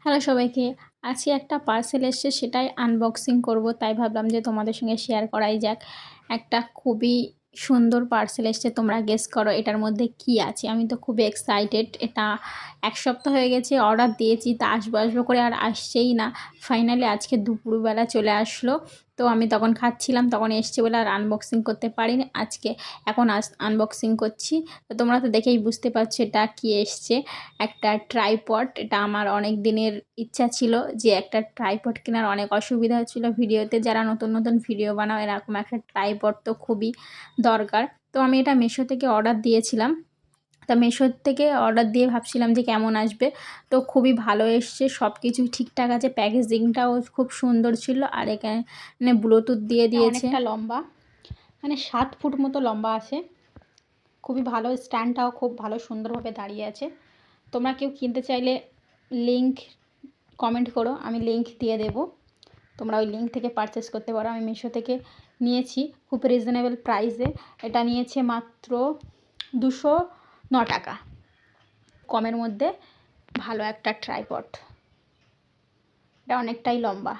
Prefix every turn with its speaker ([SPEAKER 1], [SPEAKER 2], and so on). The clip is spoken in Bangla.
[SPEAKER 1] হ্যালো সবাইকে। আজকে একটা পার্সেল এসছে, সেটাই আনবক্সিং করব। তাই ভাবলাম যে তোমাদের সঙ্গে শেয়ার করাই যাক। একটা খুবই সুন্দর পার্সেল এসছে। তোমরা গেস করো এটার মধ্যে কি আছে। আমি তো খুবই এক্সাইটেড। এটা ১ সপ্তাহ হয়ে গেছে অর্ডার দিয়েছি, তা আসবো আসবো করে আর আসছেই না। ফাইনালি আজকে দুপুরবেলা চলে আসলো। তো আমি তখন খাচ্ছিলাম, তখন এসছে বলে আর আনবক্সিং করতে পারিনি। আজকে এখন আনবক্সিং করছি। তো তোমরা তো দেখেই বুঝতে পারছো এটা কি এসছে। একটা ট্রাইপড। এটা আমার অনেক দিনের ইচ্ছা ছিল যে একটা ট্রাইপড কেনার। অনেক অসুবিধা হচ্ছিল ভিডিওতে, যারা নতুন নতুন ভিডিও বানাও এরকম একটা ট্রাইপড তো খুবই দরকার। তো আমি এটা মিশো থেকে অর্ডার দিয়েছিলাম। তা মিশোর থেকে অর্ডার দিয়ে ভাবছিলাম যে কেমন আসবে, তো খুবই ভালো এসছে। সব কিছুই ঠিকঠাক আছে, প্যাকেজিংটাও খুব সুন্দর ছিল। আর এখানে ব্লুটুথ দিয়ে দিয়েছে। অনেকটা লম্বা, মানে 7 ফুট মতো লম্বা আছে। খুবই ভালো, স্ট্যান্ডটাও খুব ভালো সুন্দরভাবে দাঁড়িয়ে আছে। তোমরা কেউ কিনতে চাইলে লিংক কমেন্ট করো, আমি লিংক দিয়ে দেব। তোমরা ওই লিংক থেকে পারচেস করতে পারো। আমি মিশো থেকে নিয়েছি খুব রিজনেবল প্রাইসে। এটা নিয়েছে মাত্র 209 টাকা। কমের মধ্যে ভালো একটা ট্রাইপড। এটা অনেকটাই লম্বা।